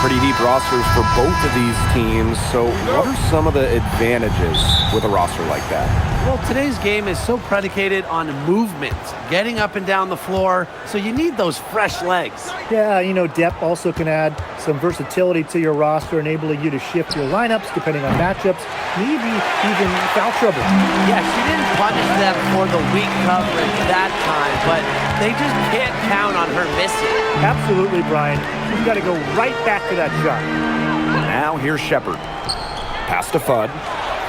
Pretty deep rosters for both of these teams. So what are some of the advantages with a roster like that? Well, today's game is so predicated on movement, getting up and down the floor, so you need those fresh legs. Yeah, you know, depth also can add some versatility to your roster, enabling you to shift your lineups depending on matchups, maybe even foul trouble. Yeah, she didn't punish them for the weak coverage that time, but they just can't count on her missing. Absolutely, Brian. She's got to go right back to that shot. Now here's Shepard. Pass to Fudd.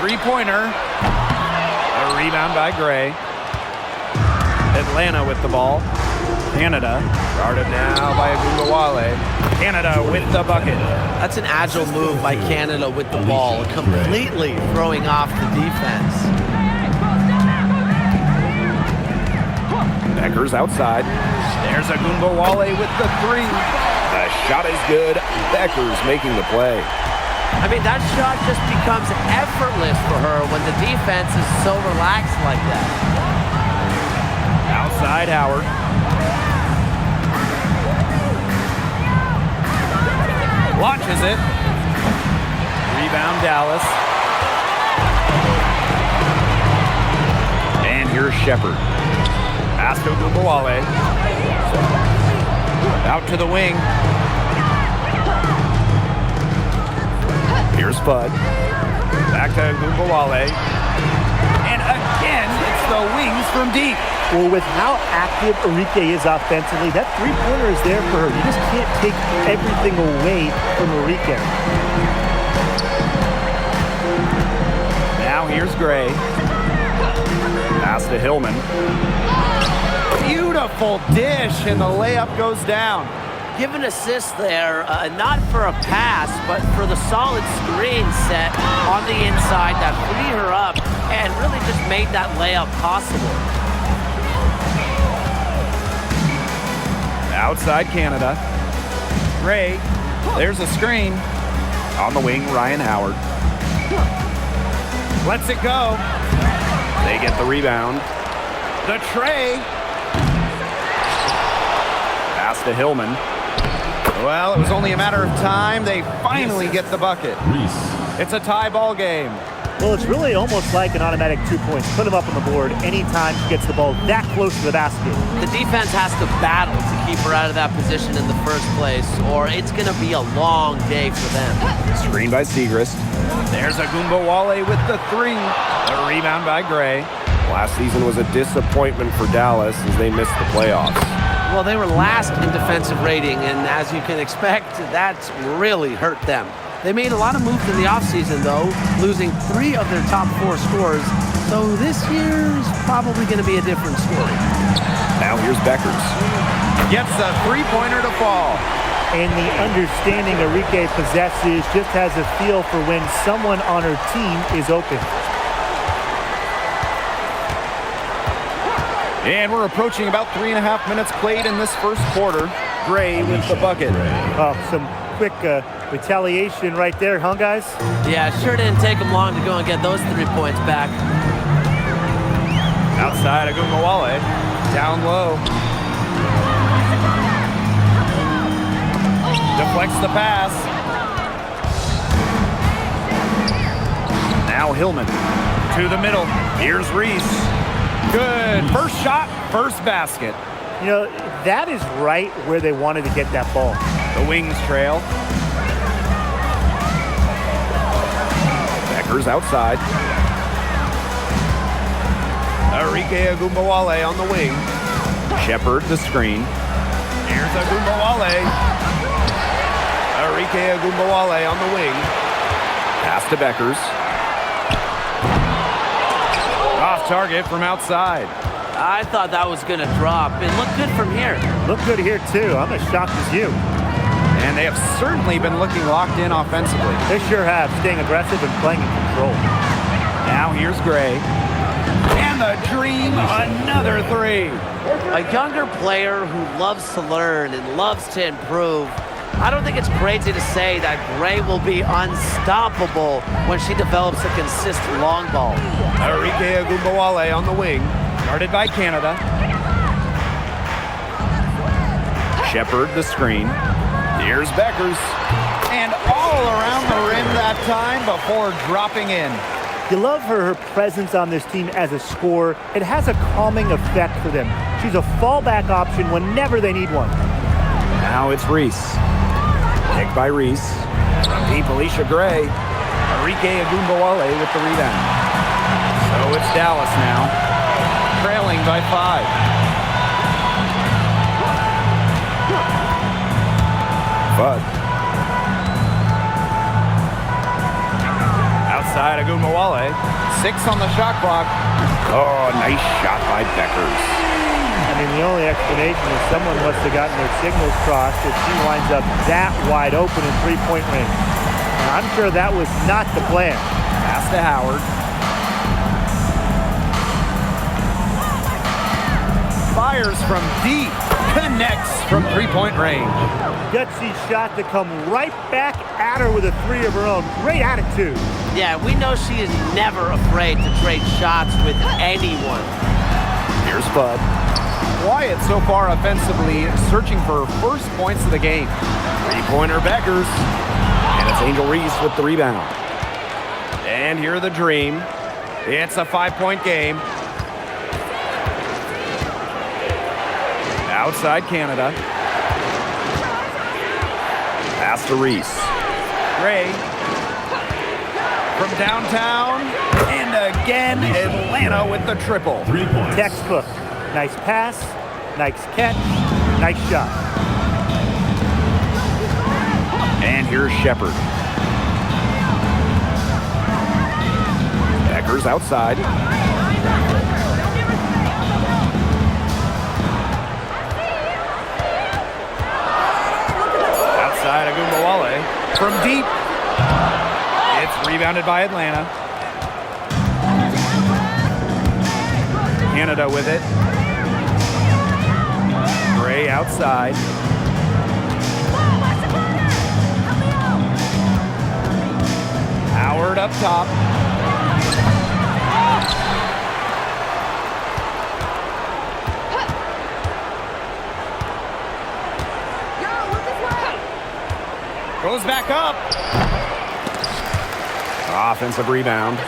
Three-pointer. A rebound by Gray. Atlanta with the ball. Canada guarded now by Agumbawale. Canada with the bucket. That's an agile move by Canada with the ball, completely throwing off the defense. Becker's outside. There's Agumbawale with the three. The shot is good. Becker's making the play. I mean, that shot just becomes effortless for her when the defense is so relaxed like that. Outside Howard. Launches it. Rebound Dallas. And here's Shepard. Pass to Agumbawale. Out to the wing. Here's Fudd. Back to Agumbawale. And again, it's the wings from deep. Well, with how active Enrique is offensively, that three-pointer is there for her. You just can't take everything away from Enrique. Now here's Gray. Pass to Hillman. Beautiful dish, and the layup goes down. Give an assist there, not for a pass, but for the solid screen set on the inside that freed her up and really just made that layup possible. Outside Canada. Gray. There's a screen. On the wing, Ryan Howard. Lets it go. They get the rebound. The tray. Pass to Hillman. Well, it was only a matter of time. They finally get the bucket. It's a tie ball game. Well, it's really almost like an automatic 2 points. Put them up on the board anytime she gets the ball that close to the basket. The defense has to battle to keep her out of that position in the first place, or it's going to be a long day for them. Screen by Segrist. There's Agumbawale with the three. A rebound by Gray. Last season was a disappointment for Dallas as they missed the playoffs. Well, they were last in defensive rating, and as you can expect, that's really hurt them. They made a lot of moves in the offseason, though, losing 3 of their top 4 scorers. So this year's probably going to be a different story. Now here's Beckers. Gets a three-pointer to fall. And the understanding Enrique possesses just has a feel for when someone on her team is open. And we're approaching about 3.5 minutes played in this first quarter. Gray with the bucket. Oh, some quick retaliation right there, huh, guys? Yeah, sure didn't take them long to go and get those 3 points back. Outside Agumbawale. Down low. Deflects the pass. Now Hillman to the middle. Here's Reese. Good. First shot, first basket. You know, that is right where they wanted to get that ball. The wings trail. Beckers outside. Enrique Agumbawale on the wing. Shepard the screen. Here's Agumbawale. Enrique Agumbawale on the wing. Pass to Beckers. Off target from outside. I thought that was going to drop. It looked good from here. Look good here, too. I'm as shocked as you. And they have certainly been looking locked in offensively. They sure have, staying aggressive and playing in control. Now here's Gray. And the dream, another three. A younger player who loves to learn and loves to improve. I don't think it's crazy to say that Gray will be unstoppable when she develops a consistent long ball. Enrique Agumbawale on the wing, guarded by Canada. Shepard the screen. Here's Beckers. And all around the rim that time before dropping in. You love her presence on this team as a scorer. It has a calming effect for them. She's a fallback option whenever they need one. Now it's Reese. Picked by Reese. From deep, Alicia Gray. Enrique Agumbawale with the rebound. So it's Dallas now, trailing by 5. Bud. Outside Agumbawale. 6 on the shot clock. Oh, nice shot by Beckers. I mean, the only explanation is someone must have gotten their signals crossed if she winds up that wide open in three-point range. Now, I'm sure that was not the plan. Pass to Howard. Fires from deep. Connects from three-point range. Gutsy shot to come right back at her with a three of her own. Great attitude. Yeah, we know she is never afraid to trade shots with anyone. Here's Bud. Wyatt so far offensively searching for first points of the game. Three-pointer Beckers. And it's Angel Reese with the rebound. And here the Dream. It's a 5-point game. Outside Canada. Pass to Reese. Gray. From downtown. And again, Atlanta with the triple. 3 points. Textbook. Nice pass, nice catch, nice shot. And here's Shepard. Beckers outside. Outside Agumbawale. From deep. It's rebounded by Atlanta. Canada with it. Gray outside. Howard up top. Goes back up. Offensive rebound.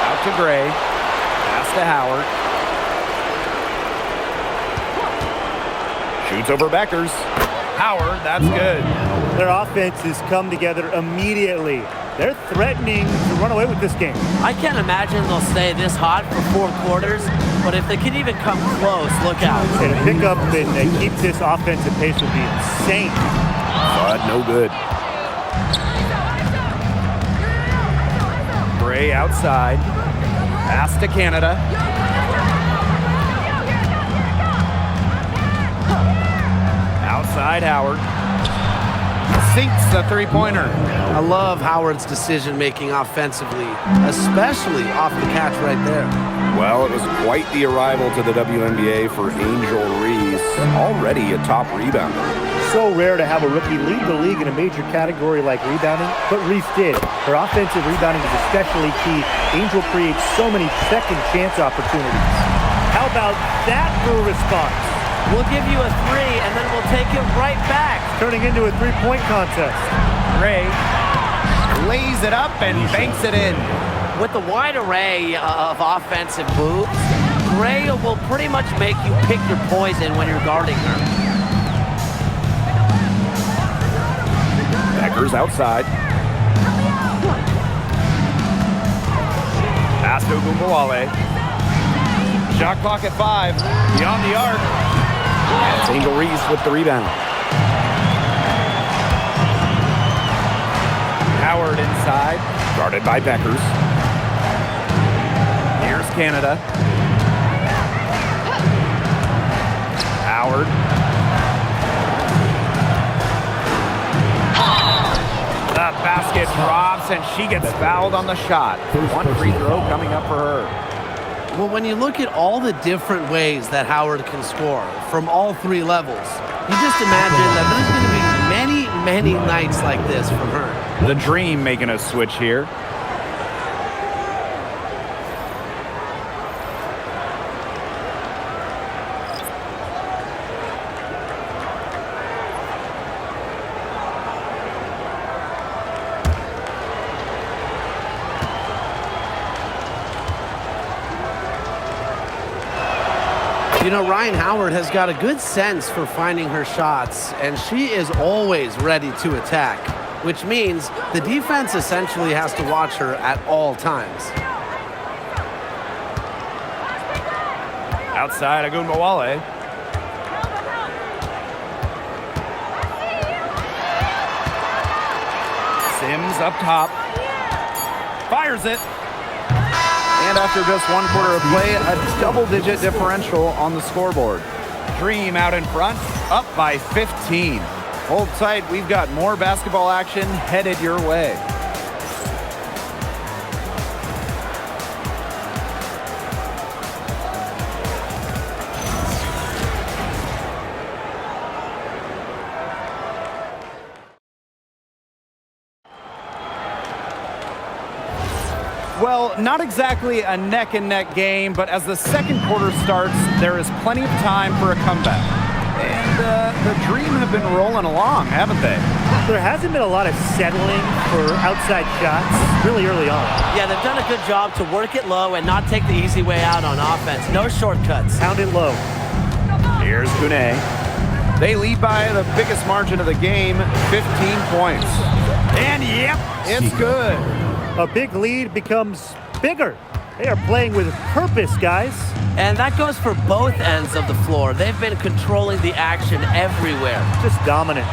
Out to Gray. Pass to Howard. Shoots over Beckers. Howard, that's good. Their offense has come together immediately. They're threatening to run away with this game. I can't imagine they'll stay this hot for 4 quarters, but if they can even come close, look out. And to pick up and keep this offensive pace would be insane. Bud, no good. Gray outside. Pass to Canada. Outside Howard. Sinks the three-pointer. I love Howard's decision-making offensively, especially off the catch right there. Well, it was quite the arrival to the WNBA for Angel Reese, already a top rebounder. So rare to have a rookie lead the league in a major category like rebounding, but Reese did. Her offensive rebounding is especially key. Angel creates so many second chance opportunities. How about that for a response? We'll give you a 3, and then we'll take it right back. Turning into a three-point contest. Gray lays it up and banks it in. With the wide array of offensive moves, Gray will pretty much make you pick your poison when you're guarding her. Beckers outside. Pass to Agumbawale. Shot clock at 5. Beyond the arc. And it's Angel Reese with the rebound. Howard inside. Guarded by Beckers. Here's Canada. Howard. The basket drops and she gets fouled on the shot. One free throw coming up for her. Well, when you look at all the different ways that Howard can score from all 3 levels, you just imagine that there's going to be many, many nights like this from her. The Dream making a switch here. You know, Ryan Howard has got a good sense for finding her shots, and she is always ready to attack, which means the defense essentially has to watch her at all times. Outside Agunbowale. Sims up top. Fires it. And after just 1 quarter of play, a double-digit differential on the scoreboard. Dream out in front, up by 15. Hold tight, we've got more basketball action headed your way. Well, not exactly a neck-and-neck game, but as the second quarter starts, there is plenty of time for a comeback. And the Dream have been rolling along, haven't they? There hasn't been a lot of settling for outside shots really early on. Yeah, they've done a good job to work it low and not take the easy way out on offense. No shortcuts. Pound it low. Here's Gune. They lead by the biggest margin of the game, 15 points. And yep, it's good. A big lead becomes bigger. They are playing with purpose, guys. And that goes for both ends of the floor. They've been controlling the action everywhere. Just dominant.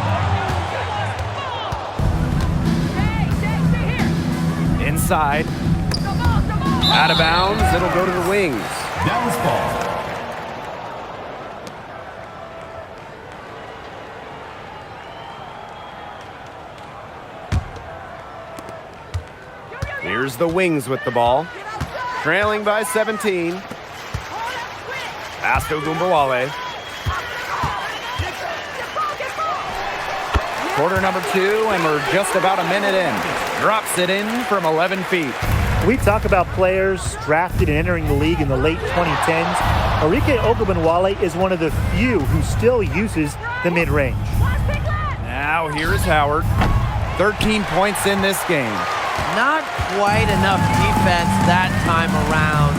Inside. Out of bounds. It'll go to the wings. Dallas ball. Here's the Wings with the ball. Trailing by 17. Pass to Agunbowale. Quarter number 2, and we're just about a minute in. Drops it in from 11 feet. We talk about players drafted and entering the league in the late 2010s. Arike Ogunbowale is one of the few who still uses the mid-range. Now here's Howard. 13 points in this game. Not quite enough defense that time around.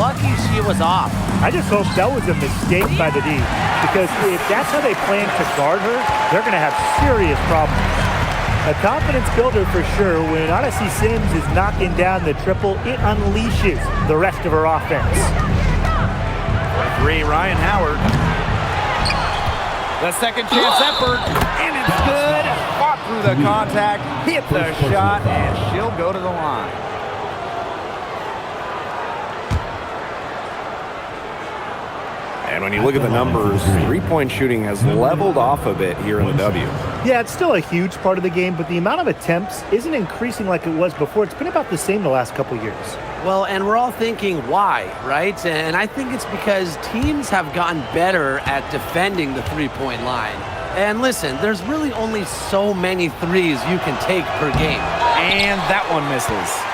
Lucky she was off. I just hope that was a mistake by the D, because if that's how they plan to guard her, they're going to have serious problems. A confidence builder for sure. When Odyssey Sims is knocking down the triple, it unleashes the rest of her offense. For 3, Ryan Howard. The second chance effort, and it's good. Fought through the contact, hit the shot, and she'll go to the line. And when you look at the numbers, three-point shooting has leveled off a bit here in the W. Yeah, it's still a huge part of the game, but the amount of attempts isn't increasing like it was before. It's been about the same the last couple years. Well, and we're all thinking why, right? And I think it's because teams have gotten better at defending the three-point line. And listen, there's really only so many threes you can take per game. And that one misses.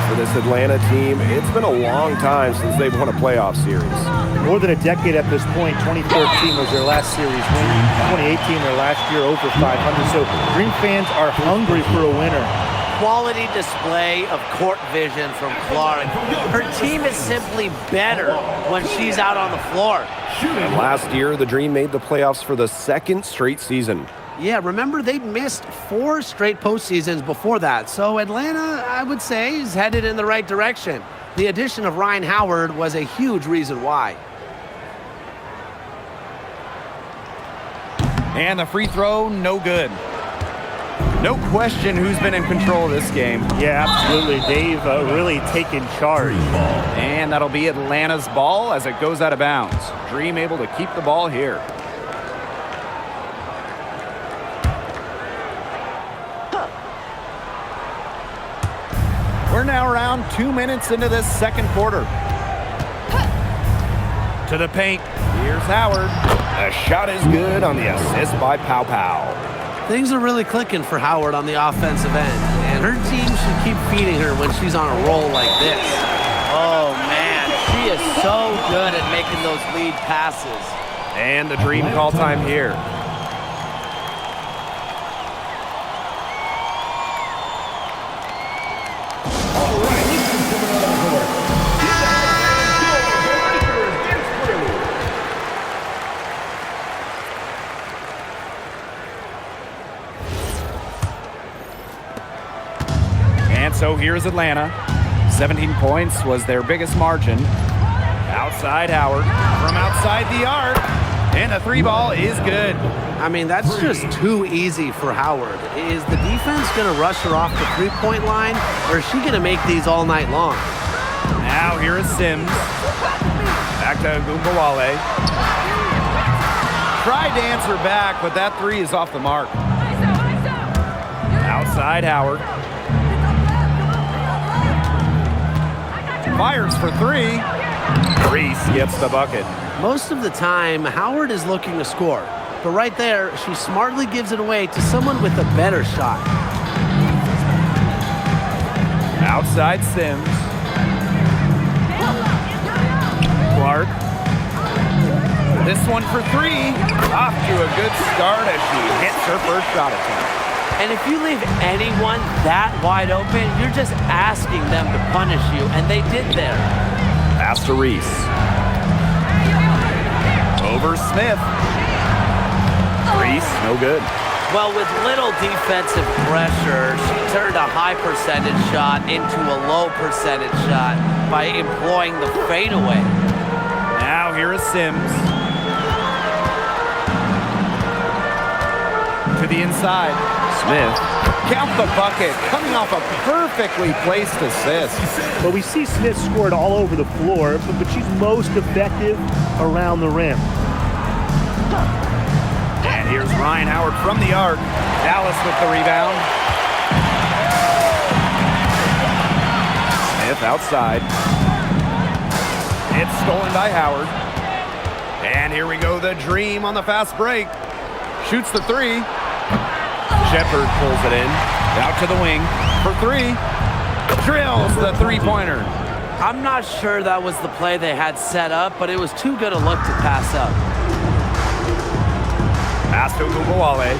For this Atlanta team, it's been a long time since they've won a playoff series. More than a decade at this point. 2013 was their last series win. 2018, their last year over 500. So Dream fans are hungry for a winner. Quality display of court vision from Clark. Her team is simply better when she's out on the floor. And last year, the Dream made the playoffs for the second straight season. Yeah, remember they missed 4 straight postseasons before that. So Atlanta, I would say, is headed in the right direction. The addition of Ryan Howard was a huge reason why. And the free throw, no good. No question who's been in control of this game. Yeah, absolutely. They've really taken charge. And that'll be Atlanta's ball as it goes out of bounds. Dream able to keep the ball here. We're now around 2 minutes into this second quarter. To the paint. Here's Howard. The shot is good on the assist by Pow Pow. Things are really clicking for Howard on the offensive end, and her team should keep feeding her when she's on a roll like this. Oh, man. She is so good at making those lead passes. And the Dream call time here. so here's Atlanta. 17 points was their biggest margin. Outside Howard from outside the arc. And the three ball is good. I mean, that's just too easy for Howard. Is the defense going to rush her off the three-point line, or is she going to make these all night long? Now here is Sims. Back to Gumbawale. Tried to answer back, but that three is off the mark. Outside Howard. Fires for three. Reese gets the bucket. Most of the time, Howard is looking to score. But right there, she smartly gives it away to someone with a better shot. Outside Sims. Clark. This one for three. Off to a good start as she hits her first shot attempt. And if you leave anyone that wide open, you're just asking them to punish you, and they did there. Pass to Reese. Over Smith. Reese, no good. Well, with little defensive pressure, she turned a high percentage shot into a low percentage shot by employing the fadeaway. Now here is Sims. To the inside. Smith. Count the bucket, coming off a perfectly placed assist. But we see Smith scored all over the floor, but she's most effective around the rim. And here's Ryan Howard from the arc. Dallas with the rebound. Smith outside. It's stolen by Howard. And here we go, the dream on the fast break. Shoots the three. Shepard pulls it in. Out to the wing for three. Drills the three-pointer. I'm not sure that was the play they had set up, but it was too good a look to pass up. Pass to Gumbawale.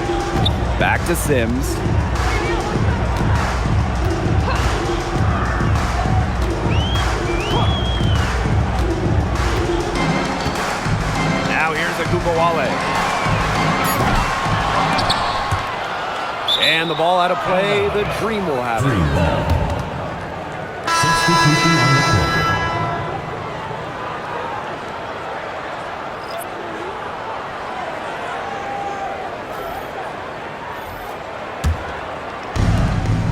Back to Sims. Now here's a Gumbawale. And the ball out of play. The Dream will have it. Substitution on the court.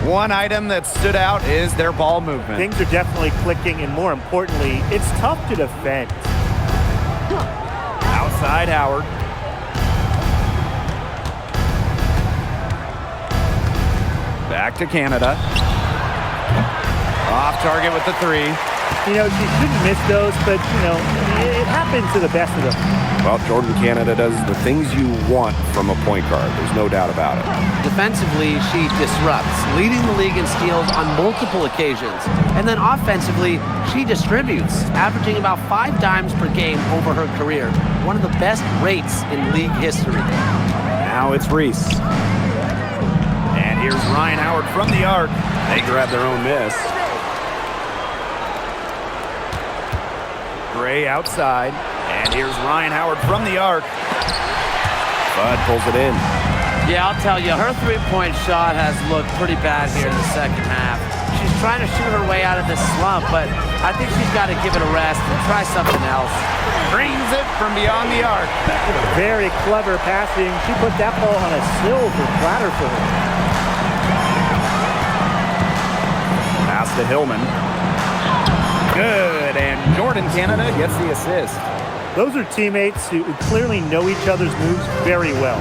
One item that stood out is their ball movement. Things are definitely clicking, and more importantly, it's tough to defend. Outside Howard. Back to Canada. Off target with the three. You know, she shouldn't miss those, but, you know, it happens to the best of them. Well, Jordan Canada does the things you want from a point guard. There's no doubt about it. Defensively, she disrupts, leading the league in steals on multiple occasions. And then offensively, she distributes, averaging about 5 dimes per game over her career. One of the best rates in league history. Now it's Reese. And here's Ryan Howard from the arc. They grab their own miss. Gray outside. And here's Ryan Howard from the arc. Bud pulls it in. Yeah, I'll tell you, her three-point shot has looked pretty bad here in the second half. She's trying to shoot her way out of this slump, but I think she's got to give it a rest and try something else. Brings it from beyond the arc. Very clever passing. She put that ball on a silver platter for her. Pass to Hillman. Good, and Jordan Canada gets the assist. Those are teammates who clearly know each other's moves very well.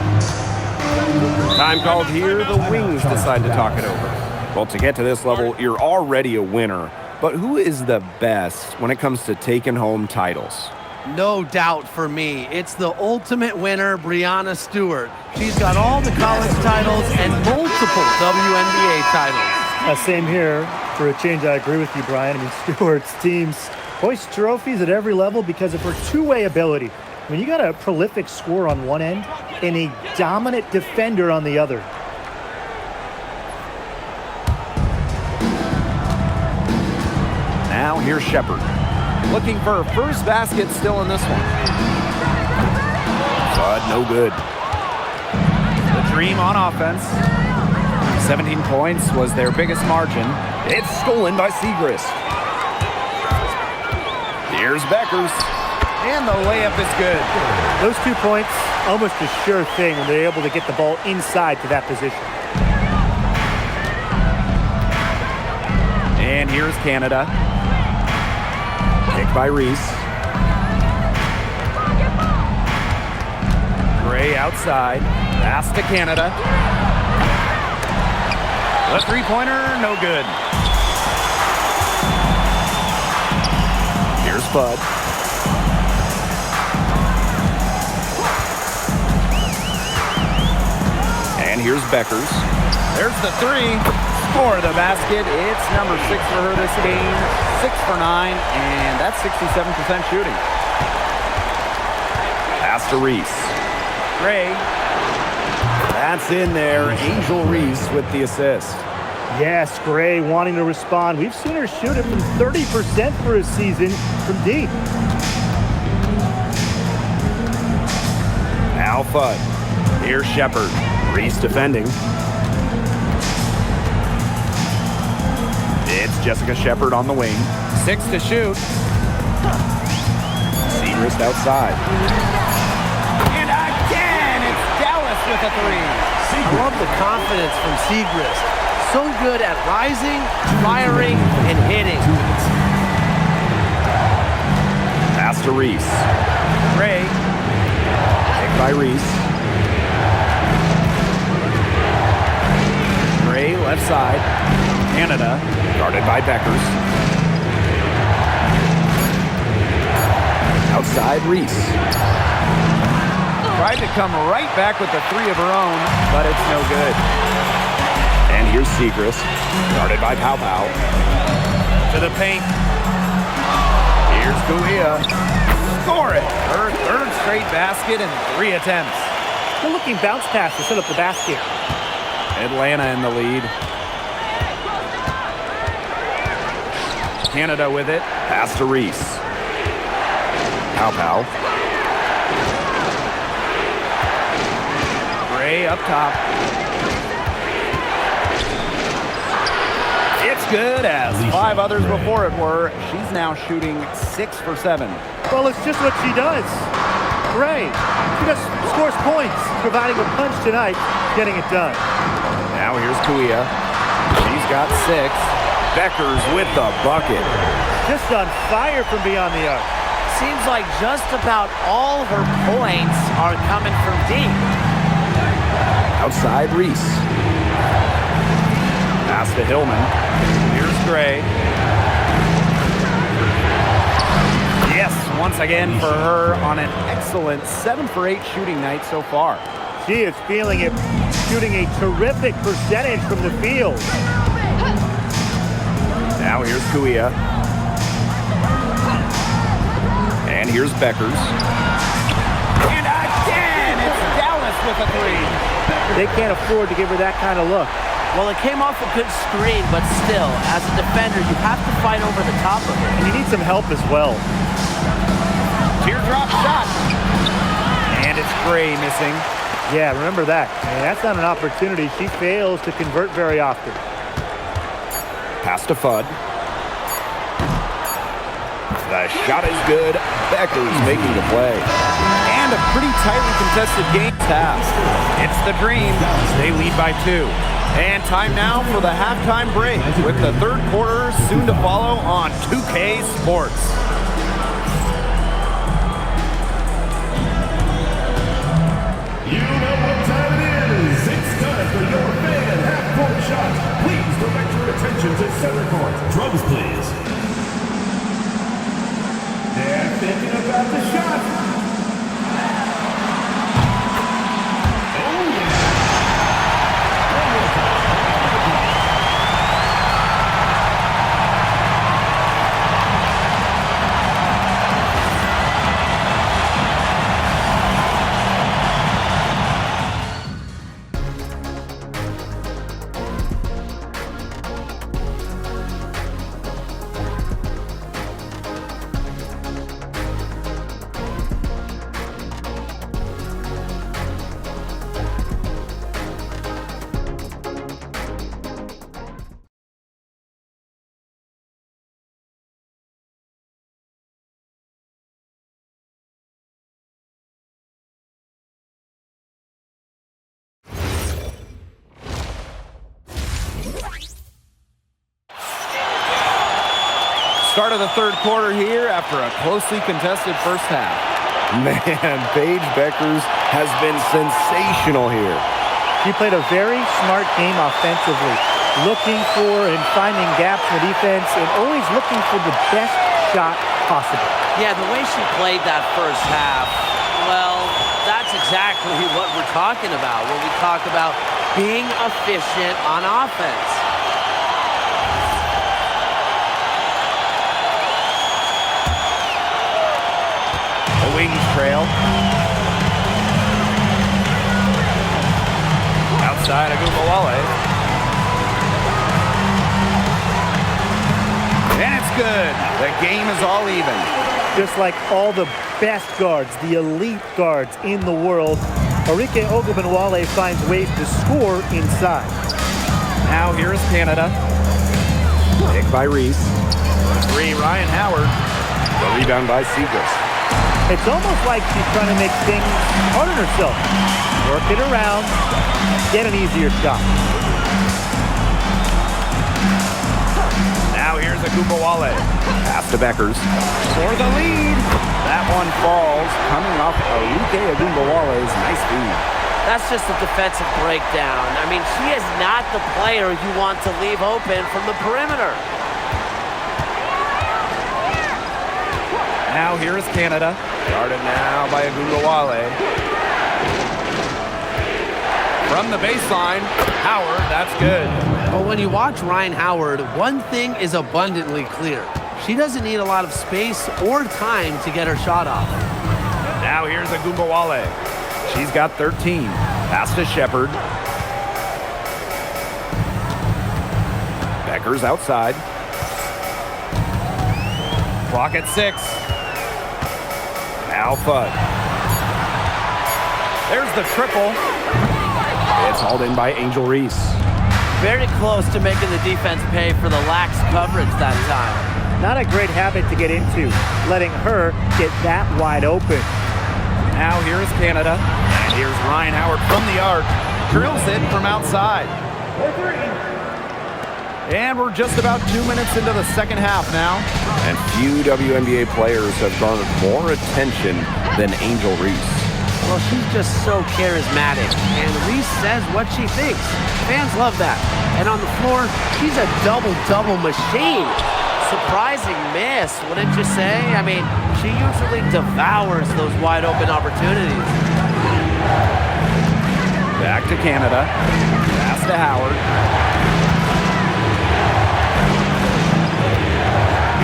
Time called here. The Wings decide to talk it over. Well, to get to this level, you're already a winner. But who is the best when it comes to taking home titles? No doubt for me, it's the ultimate winner, Breanna Stewart. She's got all the college titles and multiple WNBA titles. Same here. For a change, I agree with you, Brian. I mean, Stewart's teams hoist trophies at every level because of her two-way ability. I mean, you got a prolific scorer on one end and a dominant defender on the other. Now here's Shepard. Looking for her first basket still in this one. Bud, no good. The Dream on offense. 17 points was their biggest margin. It's stolen by Segrist. Here's Beckers. And the layup is good. Those 2 points, almost a sure thing when they're able to get the ball inside to that position. And here's Canada. Picked by Reese. Gray outside. Pass to Canada. The three-pointer, no good. Here's Bud. And here's Beckers. There's the three. For the basket, it's number 6 for her this game. 6 for 9, and that's 67% shooting. Pass to Reese. Gray. That's in there. Angel Reese with the assist. Yes, Gray wanting to respond. We've seen her shoot it from 30% for a season from deep. Now Fudd. Here's Shepard. Reese defending. It's Jessica Shepard on the wing. 6 to shoot. Segrist outside. And again, it's Dallas with a three. I love the confidence from Segrist. So good at rising, firing, and hitting. Pass to Reese. Gray. Picked by Reese. Gray left side. Canada. Guarded by Beckers. Outside Reese. Tried to come right back with the three of her own, but it's no good. And here's Segrist. Guarded by Pow Pow. To the paint. Here's Guia. Score it. Her third straight basket in 3 attempts. Good looking bounce pass to set up the basket. Atlanta in the lead. Canada with it. Pass to Reese. Pow Pow. Gray up top. It's good as 5 others before it were. She's now shooting 6 for 7. Well, it's just what she does. Gray. She just scores points, providing a punch tonight, getting it done. Now here's Kuia. She's got 6. Beckers with the bucket. Just on fire from beyond the arc. Seems like just about all her points are coming from deep. Outside Reese. Pass to Hillman. Here's Gray. Yes, once again for her on an excellent 7 for 8 shooting night so far. She is feeling it, shooting a terrific percentage from the field. Now here's Kuia. And here's Beckers. And again, it's Dallas with a three. They can't afford to give her that kind of look. Well, it came off a good screen, but still, as a defender, you have to fight over the top of it. And you need some help as well. Teardrop shot. And it's Gray missing. Yeah, remember that. And that's not an opportunity she fails to convert very often. Pass to Fudd. The shot is good. Beckers making the play. And a pretty tightly contested game pass. It's the Dream. They lead by 2. And time now for the halftime break with the third quarter soon to follow on 2K Sports. You know what time it is. It's time for your fan half-court shot. Please direct your attention to center court. Drums, please. They're thinking about the shot. Oh, yeah. Start of the third quarter here after a closely contested first half. Man, Paige Beckers has been sensational here. She played a very smart game offensively, looking for and finding gaps in the defense and always looking for the best shot possible. Yeah, the way she played that first half, well, that's exactly what we're talking about when we talk about being efficient on offense. The Wings trail. Outside Agumbawale. And it's good. The game is all even. Just like all the best guards, the elite guards in the world, Arike Ogunbowale finds ways to score inside. Now here's Canada. Pick by Reese. Three, Ryan Howard. The rebound by Seagrass. It's almost like she's trying to make things hard on herself. Work it around, get an easier shot. Now here's Agumbawale. Pass to Beckers. For the lead. That one falls, coming off Arike Ogunbowale's nice feed. That's just a defensive breakdown. I mean, she is not the player you want to leave open from the perimeter. Now here is Canada. Guarded now by Agumbawale. From the baseline, Howard, that's good. But when you watch Ryan Howard, one thing is abundantly clear. She doesn't need a lot of space or time to get her shot off. Now here's Agumbawale. She's got 13. Pass to Shepard. Beckers outside. Clock at 6. Now Fudd. There's the triple. It's hauled in by Angel Reese. Very close to making the defense pay for the lax coverage that time. Not a great habit to get into, letting her get that wide open. Now here's Canada. And here's Ryan Howard from the arc. Drills it from outside. And we're just about 2 minutes into the second half now. And few WNBA players have garnered more attention than Angel Reese. Well, she's just so charismatic, and Reese says what she thinks. Fans love that. And on the floor, she's a double-double machine. Surprising miss, wouldn't you say? I mean, she usually devours those wide-open opportunities. Back to Canada. Pass to Howard.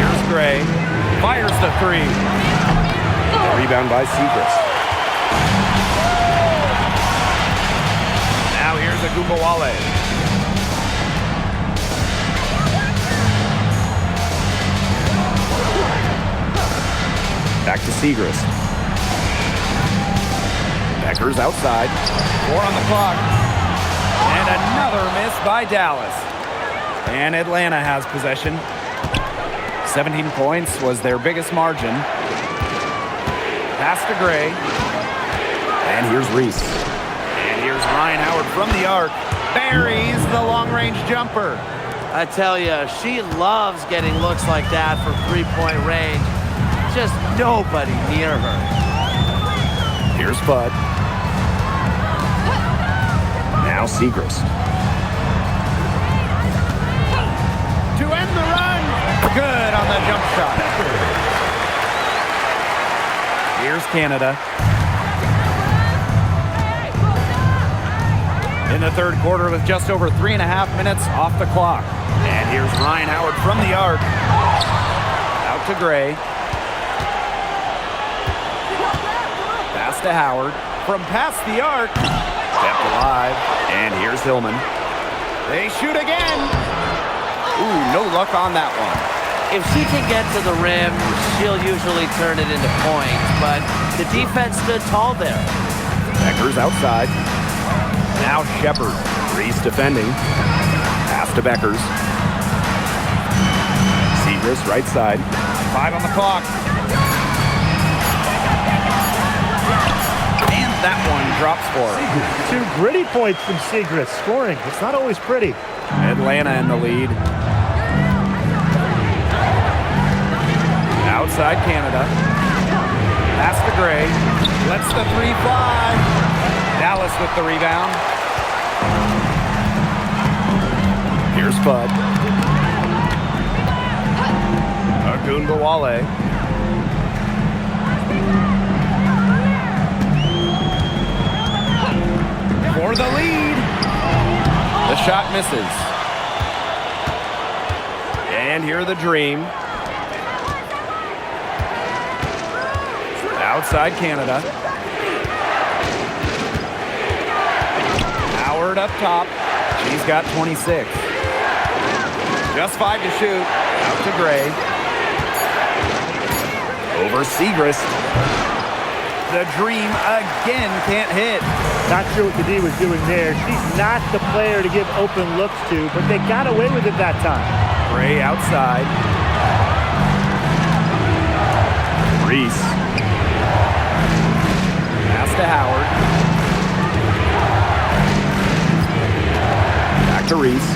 Here's Gray. Fires the three. Rebound by Seagrass. Now here's Agumbawale. Back to Seagrass. Beckers outside. 4 on the clock. And another miss by Dallas. And Atlanta has possession. 17 points was their biggest margin. Pass to Gray. And here's Reese. And here's Ryan Howard from the arc. Buries the long-range jumper. I tell you, she loves getting looks like that from three-point range. Just nobody near her. Here's Fudd. Now Seagrass. To end the run. Good on the jump shot. Here's Canada. In the third quarter with just over 3.5 minutes off the clock. And here's Ryan Howard from the arc. Out to Gray. Pass to Howard. From past the arc. Kept alive. And here's Hillman. They shoot again. Ooh, no luck on that one. If she can get to the rim, she'll usually turn it into points, but the defense stood tall there. Beckers outside. Now Shepard. Reese defending. Pass to Beckers. Seagrass right side. 5 on the clock. And that one drops for her. 2 gritty points from Seagrass. Scoring, it's not always pretty. Atlanta in the lead. Outside Canada. Pass to Gray. Lets the three fly. Dallas with the rebound. Here's Bud. Agunbowale. For the lead. The shot misses. And here the Dream. Outside Canada. Howard up top. She's got 26. Just 5 to shoot. Out to Gray. Over Segrist. The Dream again can't hit. Not sure what the D was doing there. She's not the player to give open looks to, but they got away with it that time. Gray outside. Reese. Pass to Howard. Back to Reese.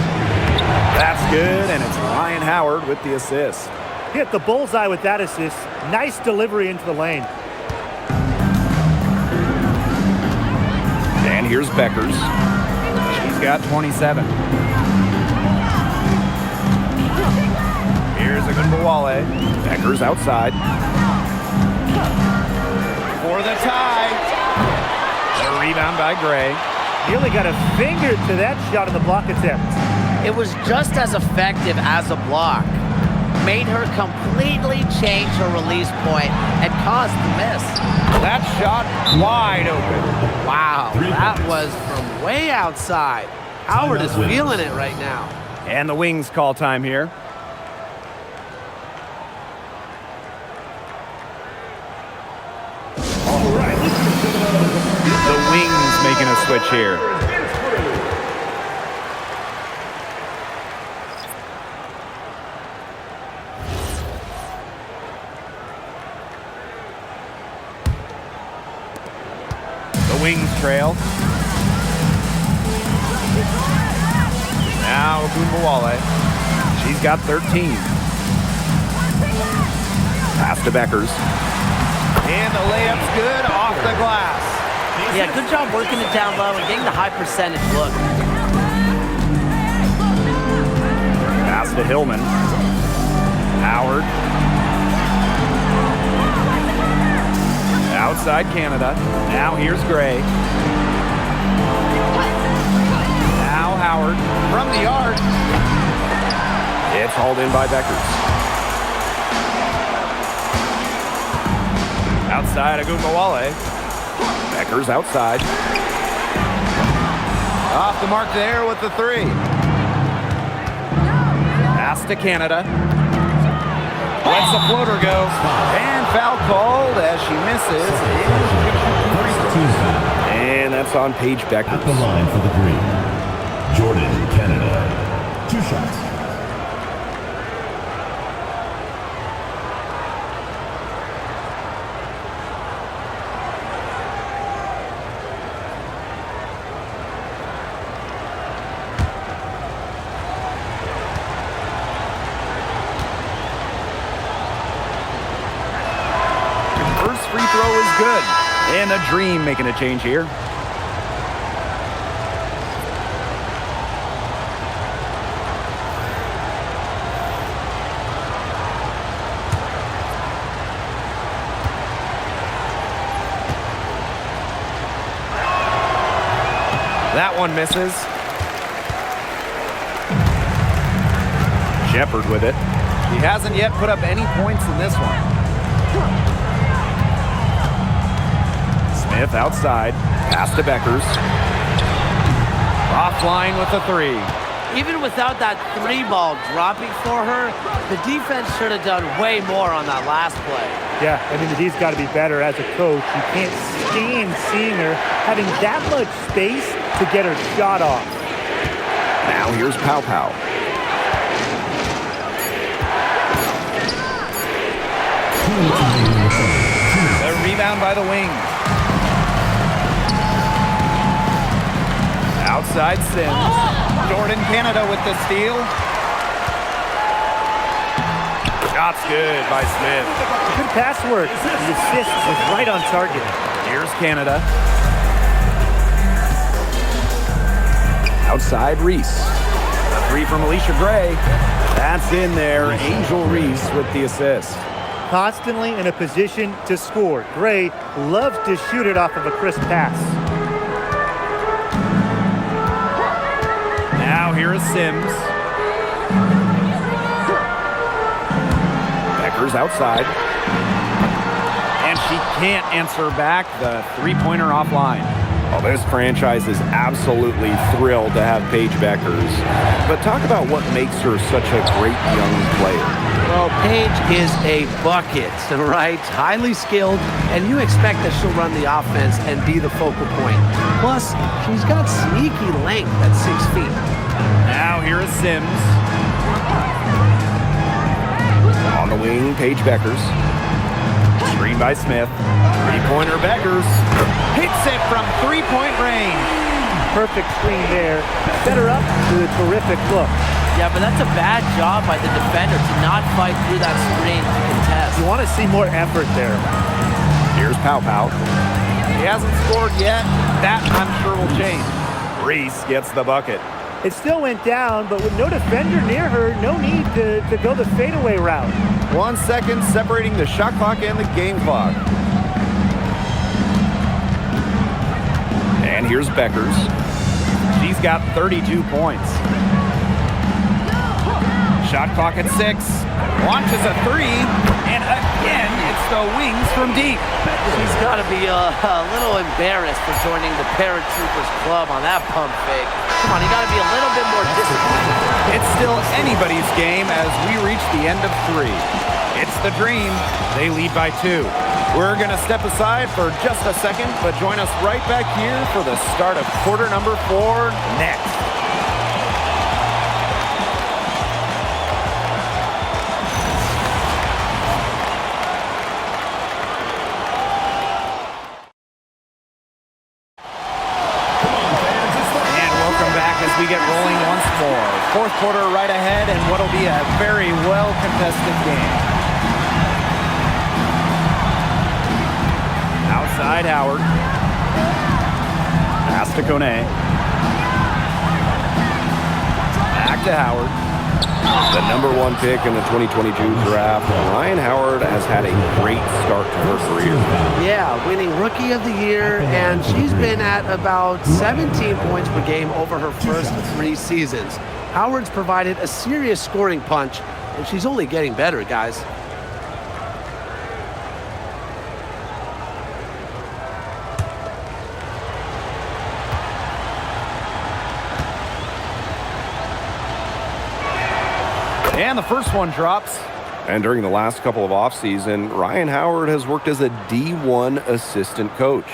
That's good, and it's Ryan Howard with the assist. Hit the bullseye with that assist. Nice delivery into the lane. And here's Beckers. She's got 27. Here's Agunbowale. Beckers outside. For the tie. The rebound by Gray. Nearly got a finger to that shot on the block attempt. It was just as effective as a block. Made her completely change her release point and caused the miss. That shot wide open. Wow, that was from way outside. Howard is feeling it right now. And the Wings call time here. The Wings making a switch here. The Wings trail. Now Agunbowale. She's got 13. Pass to Beckers. And the layup's good off the glass. Yeah, good job working it down low and getting the high percentage look. Pass to Hillman. Howard. Outside Canada. Now here's Gray. Now Howard from the arc. It's hauled in by Beckers. Outside Agunbowale. Beckers outside. Off the mark there with the three. Pass to Canada. Lets the floater go. And foul called as she misses. And that's on Paige Beckers. At the line for the Green, Jordan, Canada. 2 shots. First free throw is good. And the Dream making a change here. That one misses. Shepard with it. He hasn't yet put up any points in this one. Smith outside. Pass to Beckers. Offline with the three. Even without that three ball dropping for her, the defense should have done way more on that last play. Yeah, I mean, the D's got to be better as a coach. You can't stand seeing her having that much space to get her shot off. Now here's Pow Pow. The rebound by the Wings. Outside Sims. Jordan, Canada with the steal. Shot's good by Smith. Good pass work. The assist was right on target. Here's Canada. Outside Reese. A three from Alicia Gray. That's in there. Angel Reese with the assist. Constantly in a position to score. Gray loves to shoot it off of a crisp pass. Now here is Sims. Becker's outside. And she can't answer back the three-pointer offline. Well, this franchise is absolutely thrilled to have Paige Beckers. But talk about what makes her such a great young player. Well, Paige is a bucket, right? Highly skilled, and you expect that she'll run the offense and be the focal point. Plus, she's got sneaky length at 6 feet. Now here is Sims. On the wing, Paige Beckers. Screen by Smith. Three-pointer Beckers. Hits it from three-point range. Perfect screen there. Set her up to a terrific look. Yeah, but that's a bad job by the defender to not fight through that screen to contest. You want to see more effort there. Here's Pow Pow. He hasn't scored yet. That, I'm sure, will change. Reese gets the bucket. It still went down, but with no defender near her, no need to go the fadeaway route. 1 second separating the shot clock and the game clock. And here's Beckers. She's got 32 points. Shot clock at 6. Launches a three. And again, it's the wings from deep. She's got to be a little embarrassed for joining the Paratroopers Club on that pump fake. Come on, you got to be a little bit more disciplined. It's still anybody's game as we reach the end of 3. It's the Dream. They lead by 2. We're going to step aside for just a second, but join us right back here for the start of quarter number 4 next. And welcome back as we get rolling once more. Fourth quarter right ahead, and what'll be a very well-contested game. Outside Howard. Pass to Kone. Back to Howard. The #1 pick in the 2022 draft, Ryan Howard has had a great start to her career. Yeah, winning Rookie of the Year, and she's been at about 17 points per game over her first 3 seasons. Howard's provided a serious scoring punch, and she's only getting better, guys. And the first one drops. And during the last couple of offseason, Ryan Howard has worked as a D1 assistant coach.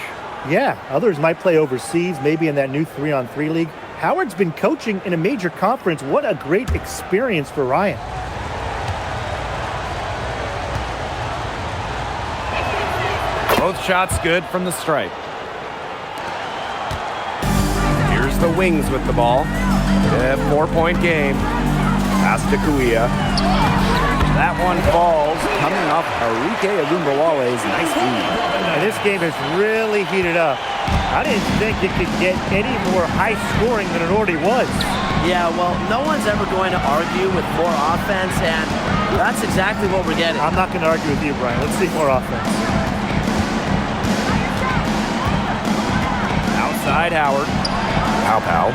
Yeah, others might play overseas, maybe in that new 3-on-3 league. Howard's been coaching in a major conference. What a great experience for Ryan. Both shots good from the stripe. Here's the Wings with the ball. A 4-point game. Pass to Kuia. That one falls, coming off Arike Agumbawale's nice lead. And this game has really heated up. I didn't think it could get any more high scoring than it already was. Yeah, well, no one's ever going to argue with more offense, and that's exactly what we're getting. I'm not going to argue with you, Brian. Let's see more offense. Outside Howard. Pow Pow.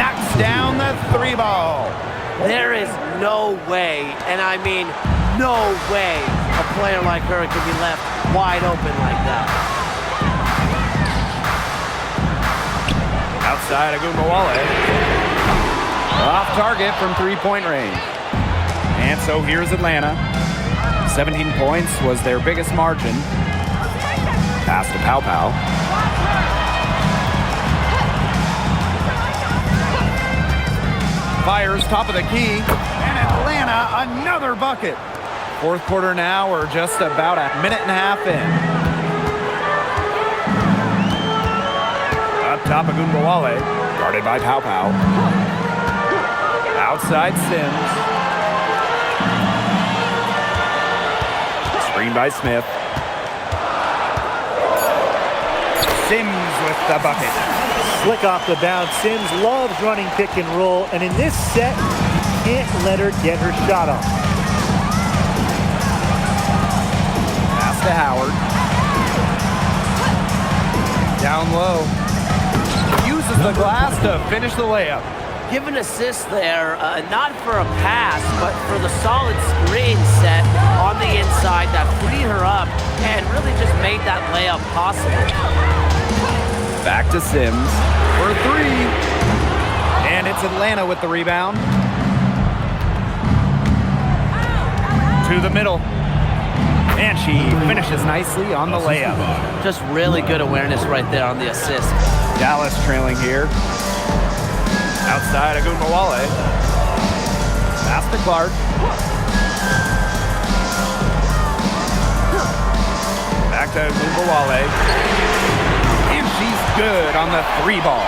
Knocks down the 3 ball. There is no way, and I mean no way, a player like her can be left wide open like that. Outside Agumbawale. Off target from 3-point range. And so here's Atlanta. 17 points was their biggest margin. Pass to Pow Pow. Fires top of the key, and Atlanta another bucket. Fourth quarter now, we're just about a minute and a half in. Up top of Agumbawale, Guarded by Pow Pow. outside Sims. Screen by Smith. Sims with the bucket. Slick off the bounce. Sims loves running pick and roll, and in this set, you can't let her get her shot off. Pass to Howard. Down low. Uses the glass to finish the layup. Give an assist there, not for a pass, but for the solid screen set on the inside that freed her up and really just made that layup possible. Back to Sims for three. And it's Atlanta with the rebound. To the middle. And she finishes nicely on the layup. Just really good awareness right there on the assist. Dallas trailing here. Outside Agumbawale. Pass to Clark. Back to Agumbawale. And she's good on the three ball.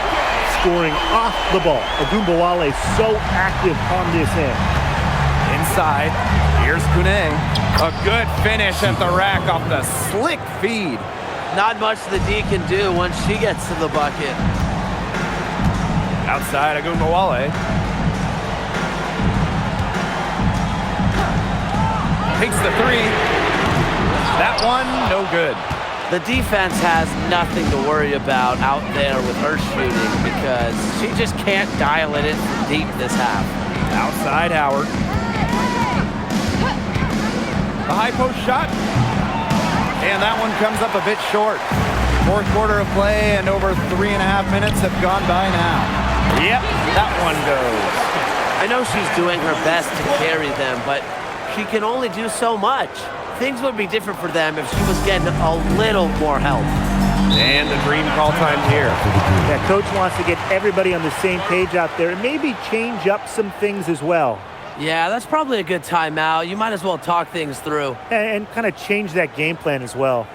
Scoring off the ball. Agumbawale so active on this end. Inside. Here's Kune. A good finish at the rack off the slick feed. Not much the D can do once she gets to the bucket. Outside Agumbawale. Takes the three. That one, no good. The defense has nothing to worry about out there with her shooting because she just can't dial it in from deep this half. Outside Howard. The high post shot. And that one comes up a bit short. Fourth quarter of play and over 3.5 minutes have gone by now. Yep, that one goes. I know she's doing her best to carry them, but she can only do so much. Things would be different for them if she was getting a little more help. And the green call time here. Yeah, coach wants to get everybody on the same page out there and maybe change up some things as well. Yeah, that's probably a good timeout. You might as well talk things through. And kind of change that game plan as well.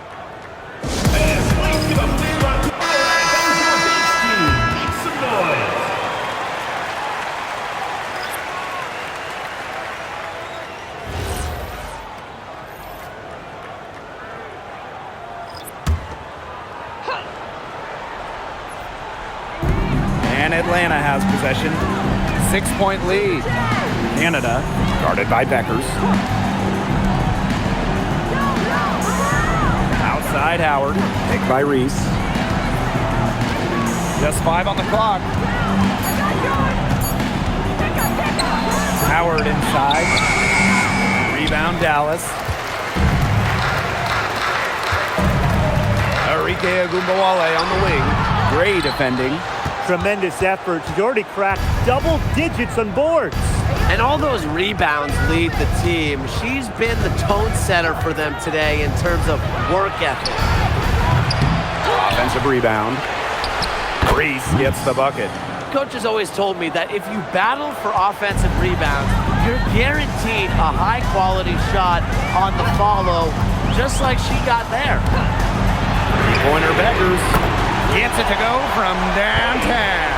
And Atlanta has possession. 6-point lead. Canada, guarded by Beckers. Outside Howard, picked by Reese. Just 5 on the clock. Howard inside. Rebound Dallas. Arike Agumbawale on the wing. Great defending. Tremendous effort. She's already cracked double digits on boards. And all those rebounds lead the team. She's been the tone setter for them today in terms of work ethic. Offensive rebound. Reese gets the bucket. Coach has always told me that if you battle for offensive rebounds, you're guaranteed a high-quality shot on the follow, just like she got there. Three-pointer Beckers gets it to go from downtown.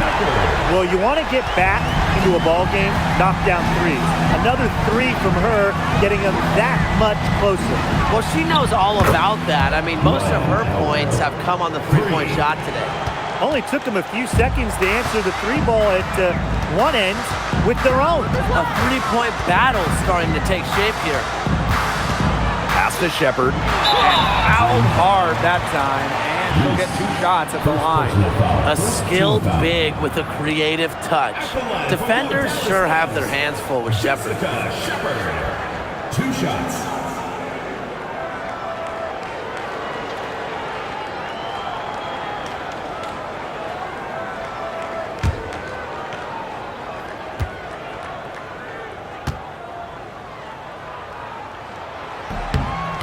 Well, you want to get back into a ball game, knock down threes. Another three from her, getting them that much closer. Well, she knows all about that. I mean, most of her points have come on the three-point shot today. Only took them a few seconds to answer the three ball at one end with their own. A three-point battle starting to take shape here. Pass to Shepard. And fouled hard that time. And she'll get 2 shots at the line. A skilled big with a creative touch. Defenders sure have their hands full with Shepard. Shepard. 2 shots.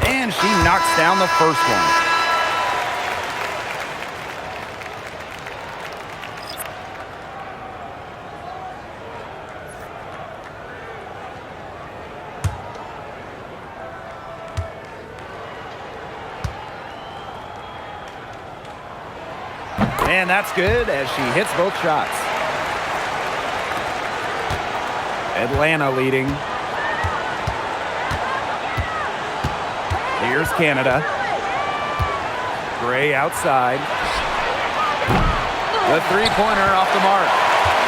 And she knocks down the first one. And that's good as she hits both shots. Atlanta leading. Here's Canada. Gray outside. The three-pointer off the mark.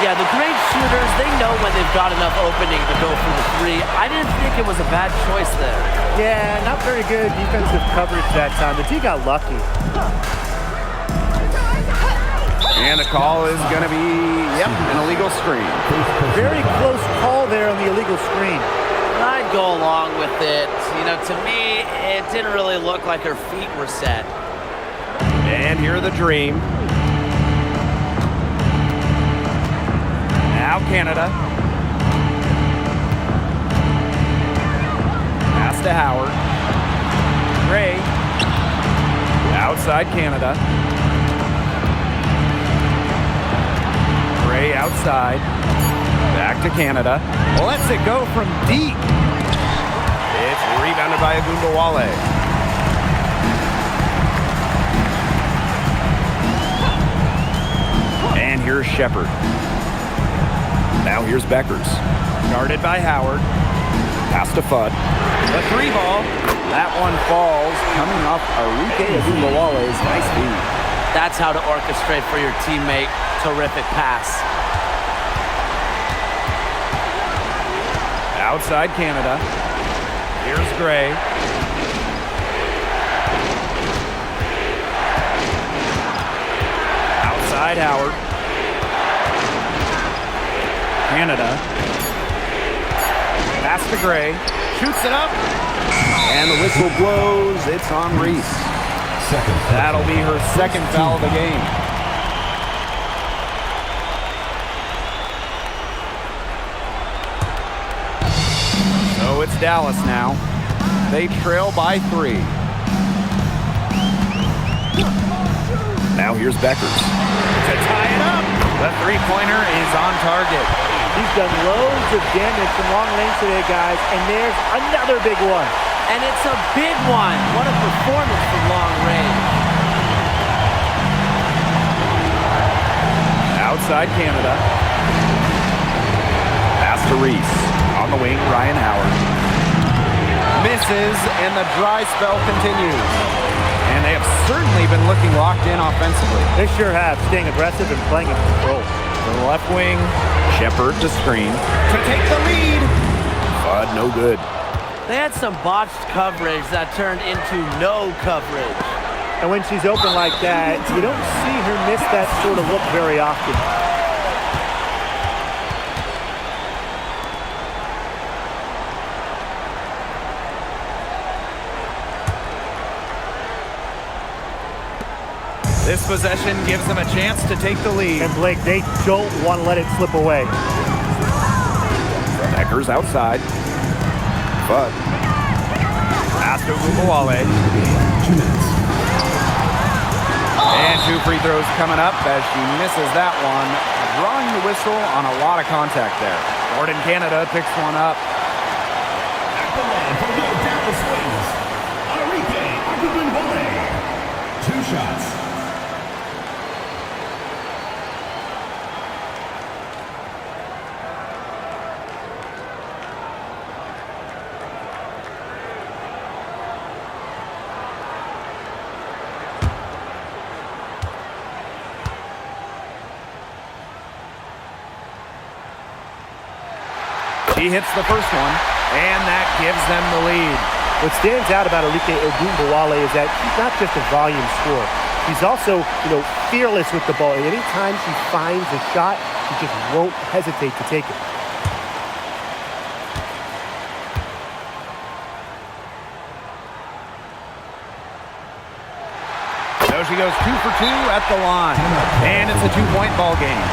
Yeah, the great shooters, they know when they've got enough opening to go for the three. I didn't think it was a bad choice there. Yeah, not very good defensive coverage that time. The D got lucky. And the call is going to be, an illegal screen. Very close call there on the illegal screen. I'd go along with it. You know, to me, it didn't really look like her feet were set. And here are the Dream. Now Canada. Pass to Howard. Gray. Outside Canada. Gray outside. Back to Canada. Lets it go from deep. It's rebounded by Agunbowale. And here's Shepard. Now here's Beckers. Guarded by Howard. Pass to Fudd. The three ball. That one falls. Coming off Arike Agunbowale's nice feed. That's how to orchestrate for your teammate. Terrific pass. Outside Canada. Here's Gray. Outside Howard. Canada. Pass to Gray. Shoots it up. And the whistle blows. It's on Reese. That'll be her second foul of the game. So it's Dallas now. They trail by 3. Now here's Beckers. To tie it up. The three-pointer is on target. He's done loads of damage from long range today, guys, and there's another big one. And it's a big one. What a performance from long range. Outside Canada. Pass to Reese. On the wing, Ryan Howard. Misses, and the dry spell continues. And they have certainly been looking locked in offensively. They sure have, staying aggressive and playing in control. To the left wing, Shepard to screen. To take the lead. Fudd, no good. They had some botched coverage that turned into no coverage. And when she's open like that, you don't see her miss that sort of look very often. This possession gives them a chance to take the lead. And Blake, they don't want to let it slip away. Beckers outside. Fudd. Pass to Agunbowale. 2 minutes. And 2 free throws coming up as she misses that one. Drawing the whistle on a lot of contact there. Jordan Canada picks one up. At the line for the Dallas Wings, Arike Agunbowale. 2 shots. He hits the first one, and that gives them the lead. What stands out about Arike Agunbowale is that she's not just a volume scorer. She's also, fearless with the ball. And anytime she finds a shot, she just won't hesitate to take it. So she goes 2 for 2 at the line, and it's a 2-point ball game.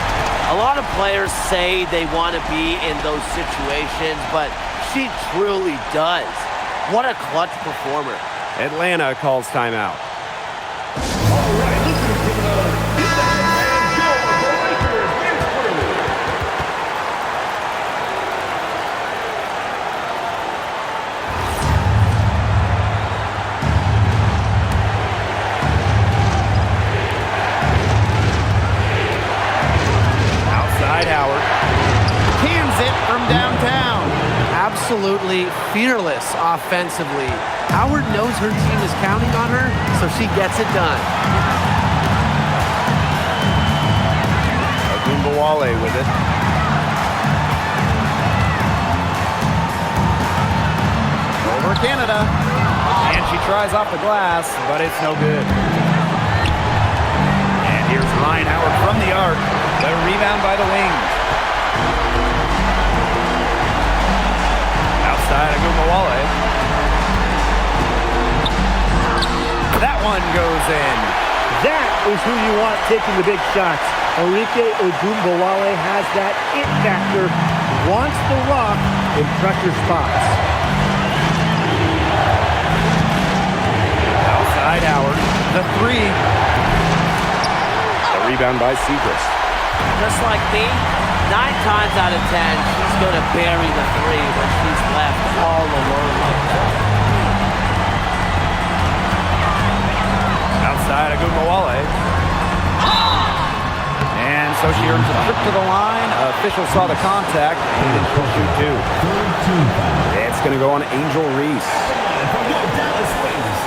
A lot of players say they want to be in those situations, but she truly does. What a clutch performer. Atlanta calls timeout. All right, listeners, give it up. Get down and go. The Lakers win through. Outside Howard. Cans it from downtown. absolutely fearless offensively. Howard knows her team is counting on her, so she gets it done. Ogunbowale with it. Over Canada. And she tries off the glass, but it's no good. And here's Ryan Howard from the arc. The rebound by the Wings. Outside Ogunbowale. That one goes in. That is who you want taking the big shots. Enrique Ogunbowale has that it factor, wants the rock in pressure spots. Outside Howard, the three. The rebound by Seacrest. Just like me, 9 times out of 10, she's going to bury the three when she's left all alone like that. Outside Ogunbowale. And so she earns a trip to the line. Official saw the contact, and she'll shoot two. It's going to go on Angel Reese. For your Dallas Wings,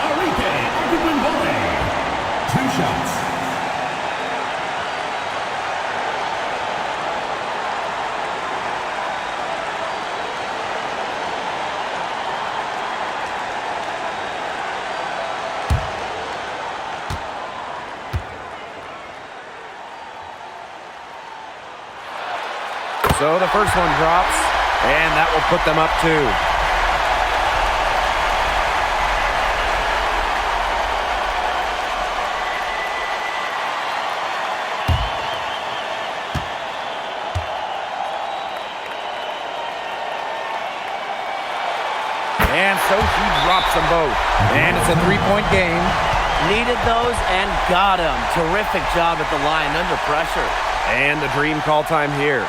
Enrique Ogunbowale. 2 shots. So the first one drops, and that will put them up 2. And so she drops them both. And it's a 3-point game. Needed those and got them. Terrific job at the line under pressure. And the dream call time here.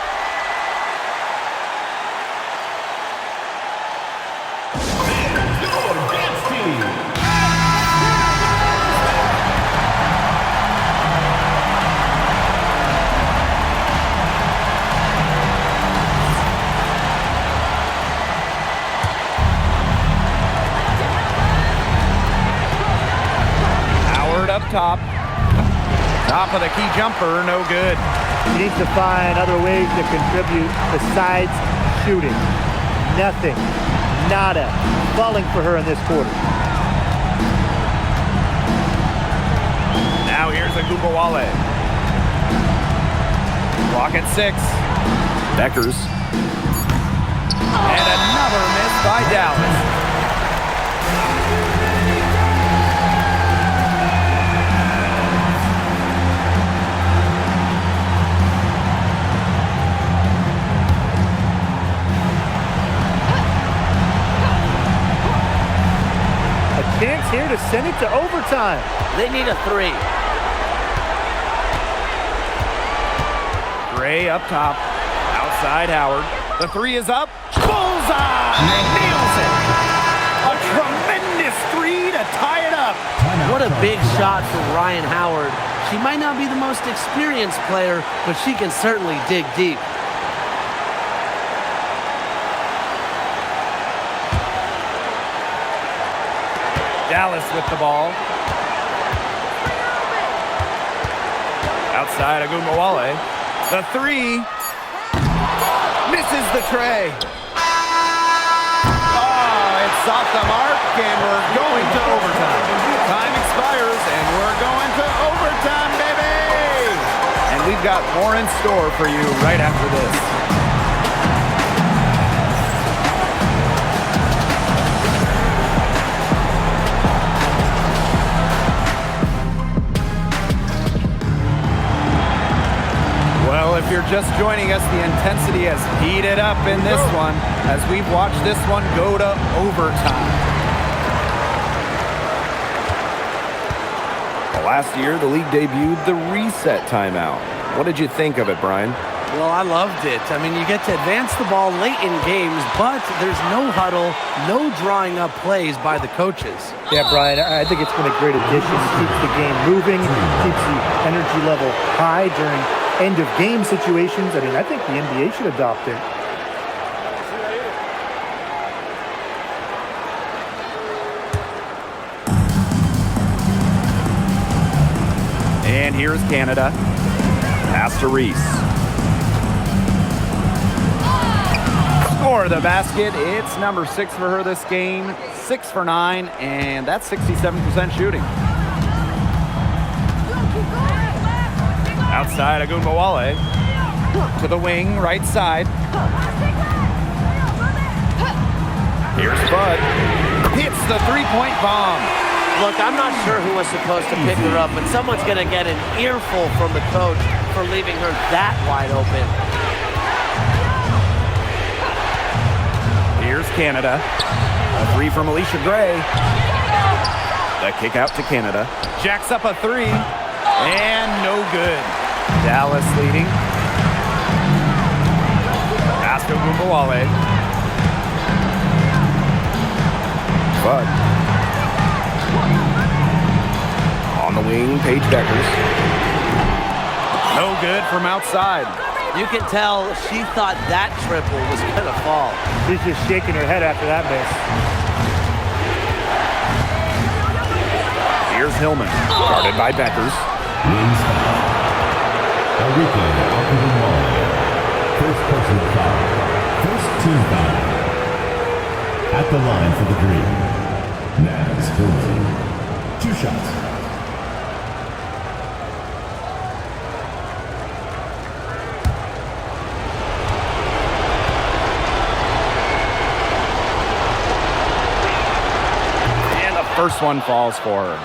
Up top. Top of the key jumper, no good. She needs to find other ways to contribute besides shooting. Nothing. Nada. Falling for her in this quarter. Now here's Ogunbowale. Clock at 6. Beckers. And another miss by Dallas. Chance here to send it to overtime. They need a 3. Gray up top. Outside Howard. The 3 is up. Bullseye! Nails it! A tremendous 3 to tie it up. What a big shot from Ryan Howard. She might not be the most experienced player, but she can certainly dig deep. Dallas with the ball. Outside Ogunbowale. The 3. Misses the tray. Oh, it's off the mark, and we're going to overtime. Time expires, and we're going to overtime, baby! And we've got more in store for you right after this. Well, if you're just joining us, the intensity has heated up in this one as we've watched this one go to overtime. Last year, the league debuted the reset timeout. What did you think of it, Brian? Well, I loved it. I mean, you get to advance the ball late in games, but there's no huddle, no drawing up plays by the coaches. Yeah, Brian, I think it's been a great addition. Keeps the game moving, keeps the energy level high during end-of-game situations. I mean, I think the NBA should adopt it. And here's Canada. Pass to Reese. Score the basket. It's number 6 for her this game. 6 for 9, and that's 67% shooting. Outside, Agunbowale. To the wing, right side. Here's Bud. Hits the three-point bomb. Look, I'm not sure who was supposed to pick her up, but someone's going to get an earful from the coach for leaving her that wide open. Here's Canada. A three from Alicia Gray. The kick out to Canada. Jacks up a three. And no good. Dallas leading. Pass to Agunbowale. Bud. On the wing, Paige Beckers. No good from outside. You can tell she thought that triple was going to fall. She's just shaking her head after that miss. Here's Hillman. Guarded by Beckers. Wings foul. Enrique Agunbowale. First person foul. First team foul. At the line for the Dream. Naz Hillman. 2 shots. First one falls for her.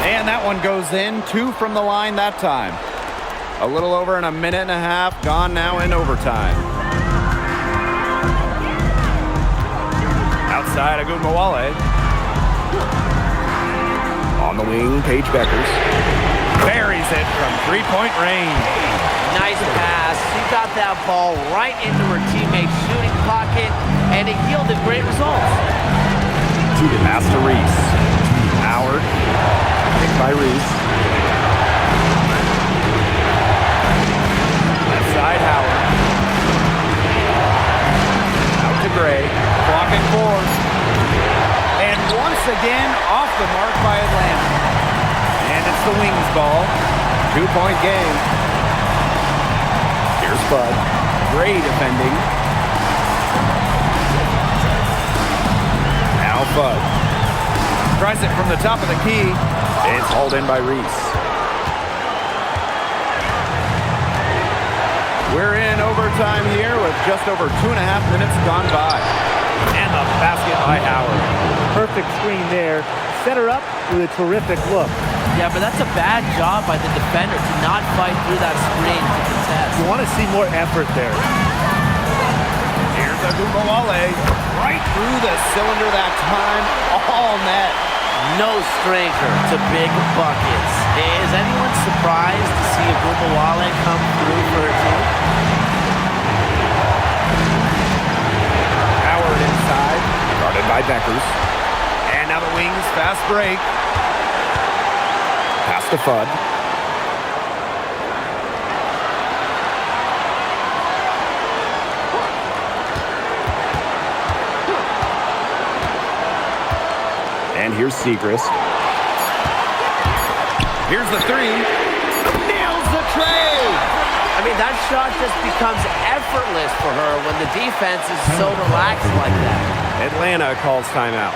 And that one goes in. 2 from the line that time. A little over in a minute and a half. Gone now in overtime. Outside, Agunbowale. On the wing, Paige Beckers. Buries it from three-point range. Nice pass. She got that ball right into her teammate's shooting pocket, and it yielded great results. Pass to Reese. Howard. Picked by Reese. Left side, Howard. Out to Gray. Blocking 4. And once again, off the mark by Atlanta. And it's the Wings ball. 2-point game. Here's Bud. Gray defending. Now Bud. Tries it from the top of the key. It's hauled in by Reese. We're in overtime here with just over 2.5 minutes gone by. And the basket by Howard. Perfect screen there. Set her up with a terrific look. Yeah, but that's a bad job by the defender to not fight through that screen to contest. You want to see more effort there. Here's Agunbowale. Right through the cylinder that time. All net. No stranger to big buckets. Is anyone surprised to see Agunbowale come through for her team? Howard inside. Guarded by Beckers. And now the Wings fast break. Pass to Fudd. And here's Siegrist. Here's the 3. Nails the tray. I mean, that shot just becomes effortless for her when the defense is so relaxed like that. Atlanta calls timeout.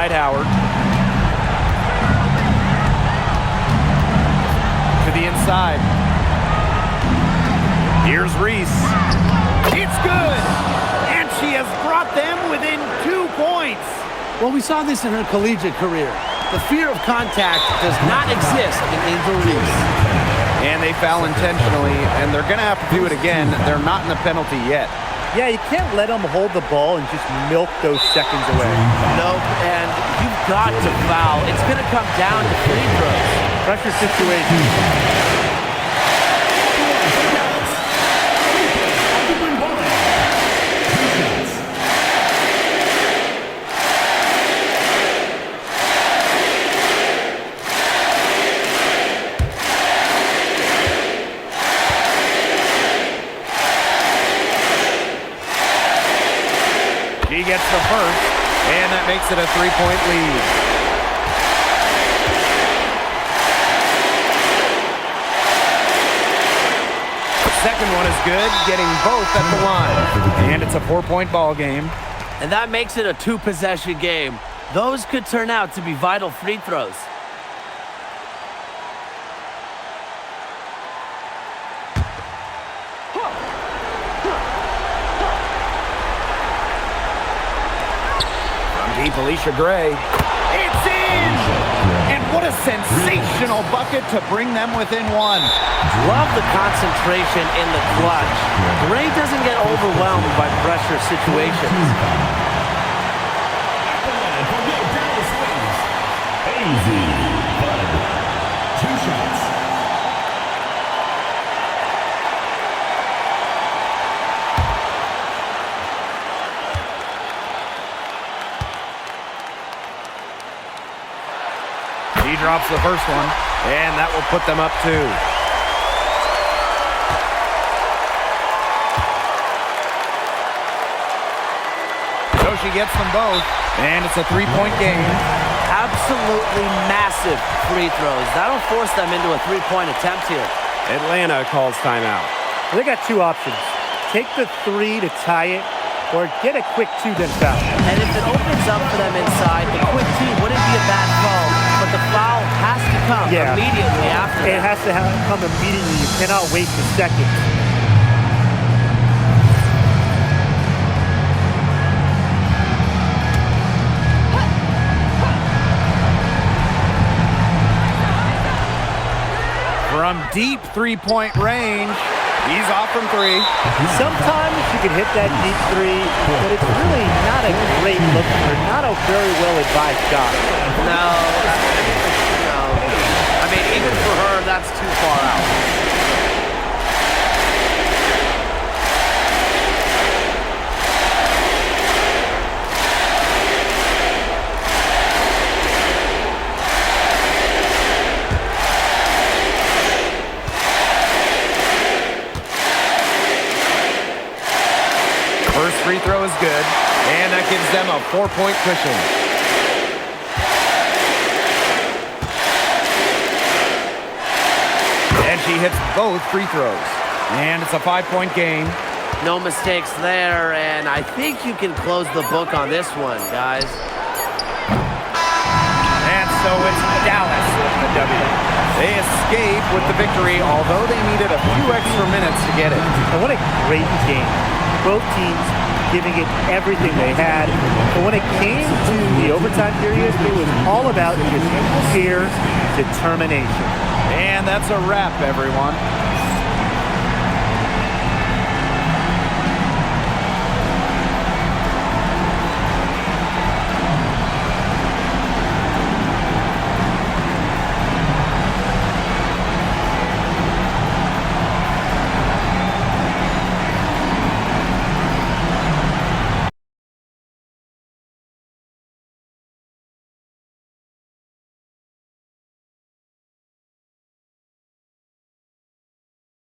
Howard. To the inside. Here's Reese. It's good! And she has brought them within 2 points. Well, we saw this in her collegiate career. The fear of contact does not exist in Angel Reese. And they foul intentionally, and they're going to have to do it again. They're not in the penalty yet. Yeah, you can't let them hold the ball and just milk those seconds away. Nope, and you've got to foul. It's going to come down to free throws. Pressure situation. He gets the first, and that makes it a 3-point lead. The second one is good, getting both at the line. And it's a 4-point ball game. And that makes it a 2-possession game. Those could turn out to be vital free throws. Deep Alicia Gray. It's in! And what a sensational bucket to bring them within one. Love the concentration in the clutch. Gray doesn't get overwhelmed by pressure situations. Easy. Bud. 2 shots. He drops the first one, and that will put them up 2. So she gets them both, and it's a 3-point game. Absolutely massive free throws. That'll force them into a 3-point attempt here. Atlanta calls timeout. They got 2 options. Take the 3 to tie it, or get a quick 2 then foul. And if it opens up for them inside, the quick 2 wouldn't be a bad call, but the foul has to come immediately after. It has to come immediately. You cannot waste a second. From deep 3-point range, he's off from 3. Sometimes you can hit that deep 3, but it's really not a great look or not a very well-advised shot. No. I mean, even for her, that's too far out. First free throw is good, and that gives them a 4-point cushion. And she hits both free throws. And it's a 5-point game. No mistakes there, and I think you can close the book on this one, guys. And so it's Dallas with the W. They escape with the victory, although they needed a few extra minutes to get it. And what a great game. Both teams giving it everything they had. But when it came to the overtime period, it was all about just sheer determination. And that's a wrap, everyone.